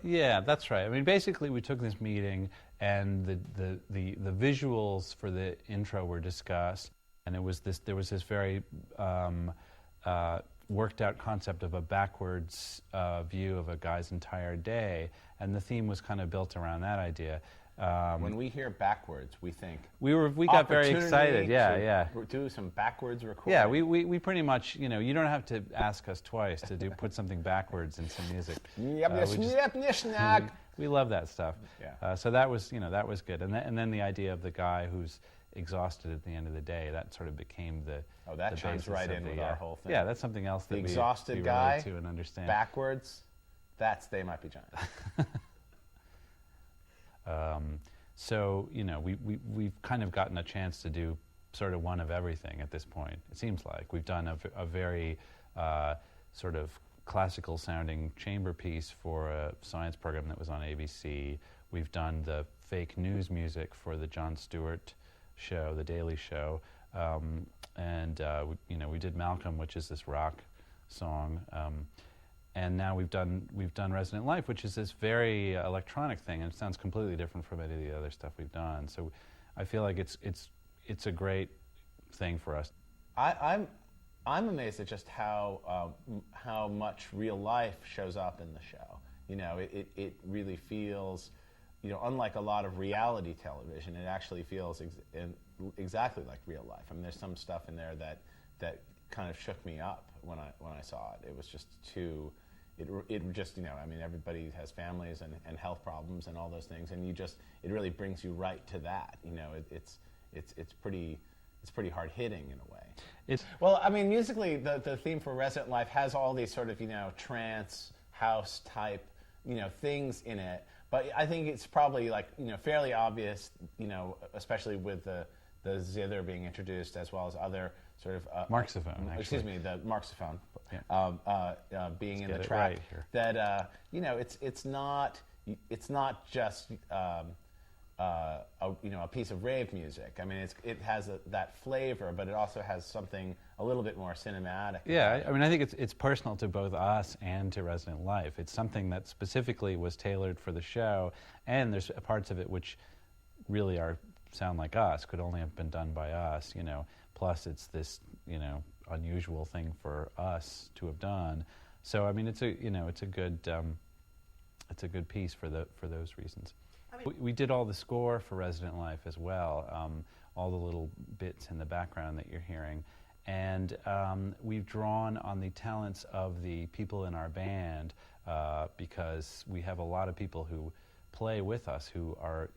Yeah, that's right. I mean, basically, we took this meeting, and the visuals for the intro were discussed, and there was this very worked out concept of a backwards view of a guy's entire day, and the theme was kind of built around that idea. When we hear backwards, we think we got very excited. Yeah. Do some backwards recording. Yeah, we pretty much, you don't have to ask us twice to put something backwards in some music. We love that stuff. Yeah. So that was good, and then the idea of the guy who's exhausted at the end of the day, that sort of became the that chimes right in with our whole thing. Yeah, that's something else that the exhausted guy relate to and understand. Backwards, that's They Might Be Giants. So we've kind of gotten a chance to do sort of one of everything at this point. It seems like we've done a very sort of classical sounding chamber piece for a science program that was on ABC. We've done the fake news music for the Jon Stewart show, The Daily Show, and we did Malcolm, which is this rock song. And now we've done Resident Life, which is this very electronic thing, and it sounds completely different from any of the other stuff we've done. So I feel like it's a great thing for us. I'm amazed at just how much real life shows up in the show. It really feels, unlike a lot of reality television, it actually feels exactly like real life. I mean, there's some stuff in there that kind of shook me up when I saw it. It was just too. It just, I mean, everybody has families and health problems and all those things, and it really brings you right to that. It's pretty hard hitting in a way. Well, I mean, musically, the theme for Resident Life has all these sort of trance house type things in it, but I think it's probably like fairly obvious, especially with the zither being introduced as well as other sort of marxophone. Excuse me, the marxophone being in the track. Right here. That it's not just a piece of rave music. I mean, it has that flavor, but it also has something a little bit more cinematic. Yeah, I mean, I think it's personal to both us and to Resident Life. It's something that specifically was tailored for the show, and there's parts of it which really sound like us, could only have been done by us, plus it's this, unusual thing for us to have done. So I mean, it's a good piece for those reasons. I mean, we did all the score for Resident Life as well, all the little bits in the background that you're hearing, and we've drawn on the talents of the people in our band because we have a lot of people who play with us who are,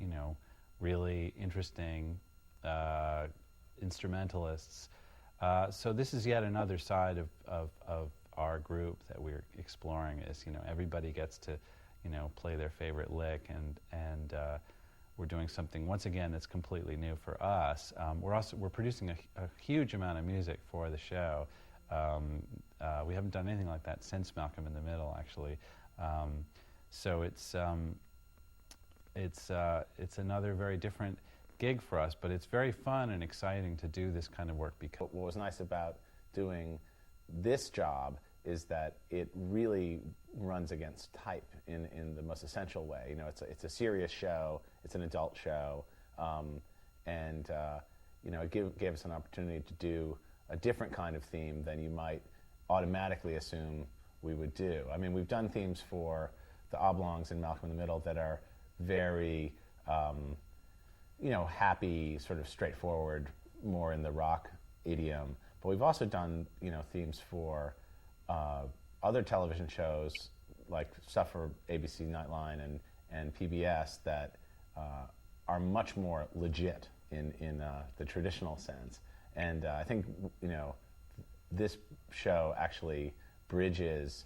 really interesting instrumentalists. So this is yet another side of our group that we're exploring. Is everybody gets to play their favorite lick, and we're doing something once again that's completely new for us. We're producing a huge amount of music for the show. We haven't done anything like that since Malcolm in the Middle, actually. So it's another very different gig for us, but it's very fun and exciting to do this kind of work. Because what was nice about doing this job is that it really runs against type in the most essential way. It's a serious show, it's an adult show, and it gave us an opportunity to do a different kind of theme than you might automatically assume we would do. I mean, we've done themes for the Oblongs and Malcolm in the Middle that are very happy, sort of straightforward, more in the rock idiom. But we've also done, themes for other television shows, like stuff for ABC Nightline and PBS that are much more legit in the traditional sense. And I think, this show actually bridges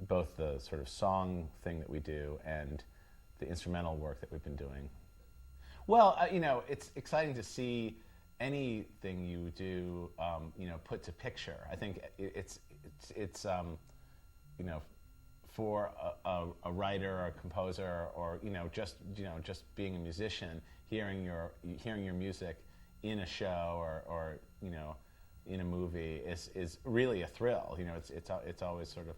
both the sort of song thing that we do and the instrumental work that we've been doing. Well, it's exciting to see anything you do, put to picture. I think it's for a writer or a composer or just being a musician, hearing your music in a show or in a movie is really a thrill. It's always sort of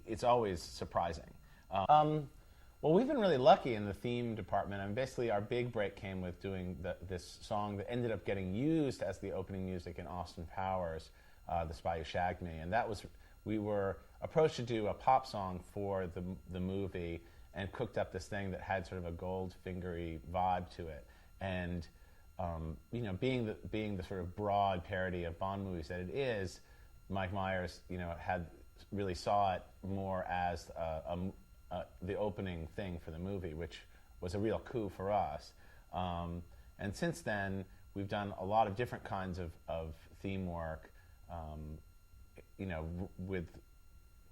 it's always surprising. Well, we've been really lucky in the theme department. I mean, basically, our big break came with doing this song that ended up getting used as the opening music in Austin Powers, The Spy Who Shagged Me. And that was, we were approached to do a pop song for the movie and cooked up this thing that had sort of a Goldfingery vibe to it. And, you know, being the sort of broad parody of Bond movies that it is, Mike Myers, you know, really saw it more as the opening thing for the movie, which was a real coup for us. And since then, we've done a lot of different kinds of theme work, you know, with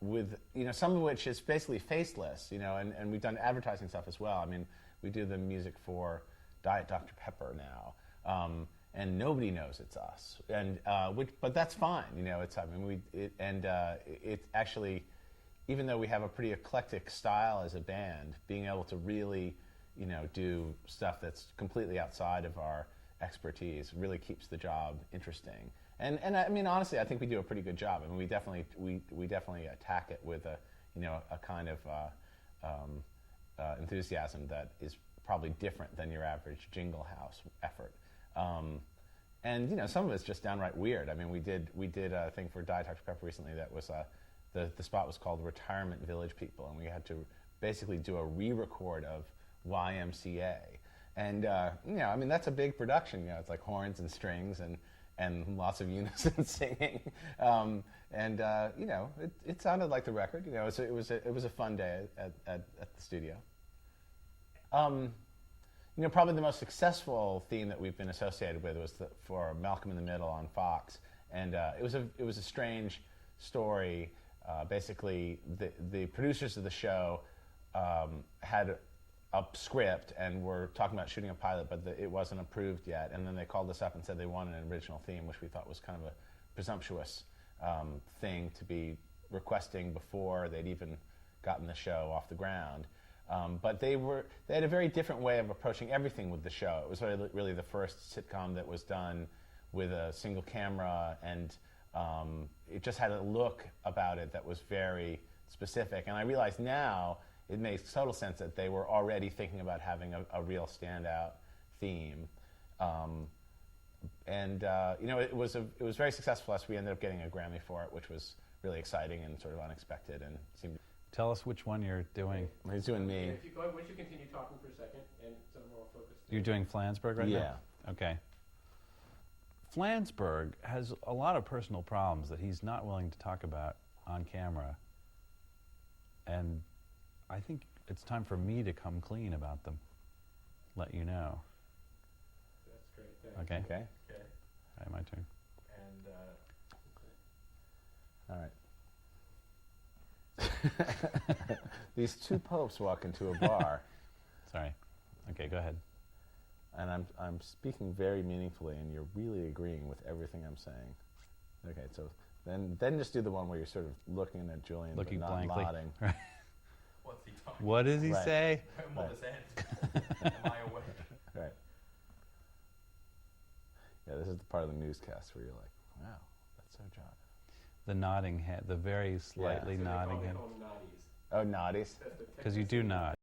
you know, some of which is basically faceless, you know, and we've done advertising stuff as well. I mean, we do the music for Diet Dr. Pepper now, and nobody knows it's us, and but that's fine, you know. It's, I mean, it actually, even though we have a pretty eclectic style as a band, being able to really, you know, do stuff that's completely outside of our expertise really keeps the job interesting. And I mean, honestly, I think we do a pretty good job. I mean, we definitely attack it with a, you know, a kind of enthusiasm that is probably different than your average Jingle House effort. And you know, some of it's just downright weird. I mean, we did a thing for Diet Dr. Pepper recently that was the spot was called Retirement Village People, and we had to basically do a re-record of YMCA. And you know, I mean, that's a big production. You know, it's like horns and strings and lots of unison singing. You know, it sounded like the record. You know, it was a fun day at the studio. You know, probably the most successful theme that we've been associated with was for Malcolm in the Middle on Fox, and it was a strange story. Basically, the producers of the show had a script and were talking about shooting a pilot, but it wasn't approved yet. And then they called us up and said they wanted an original theme, which we thought was kind of a presumptuous thing to be requesting before they'd even gotten the show off the ground. But they had a very different way of approaching everything with the show. It was really the first sitcom that was done with a single camera, and it just had a look about it that was very specific. And I realize now it makes total sense that they were already thinking about having a real standout theme. You know, it was very successful for us. We ended up getting a Grammy for it, which was really exciting and sort of unexpected, and seemed. Tell us which one you're doing. He's doing me. If you go, once you continue talking for a second, and some more focus. You're doing Flansburgh right now? Yeah. Okay. Flansburgh has a lot of personal problems that he's not willing to talk about on camera. And I think it's time for me to come clean about them. Let you know. That's great. Thanks. Okay? Okay. Okay. All right, my turn. And All right. These two popes walk into a bar, Sorry. Okay, go ahead. and I'm speaking very meaningfully, and you're really agreeing with everything I'm saying. Okay, so then just do the one where you're sort of looking at Julian, Looking but not blankly. nodding. Right. what's he talking? What does he Right. say? When will Right. this end? Am I awake? Right. Yeah, this is the part of the newscast where you're like, wow, that's so John. The nodding head, the very slightly So nodding they head. call them naughties. Oh, noddies. That's the Because you do nod.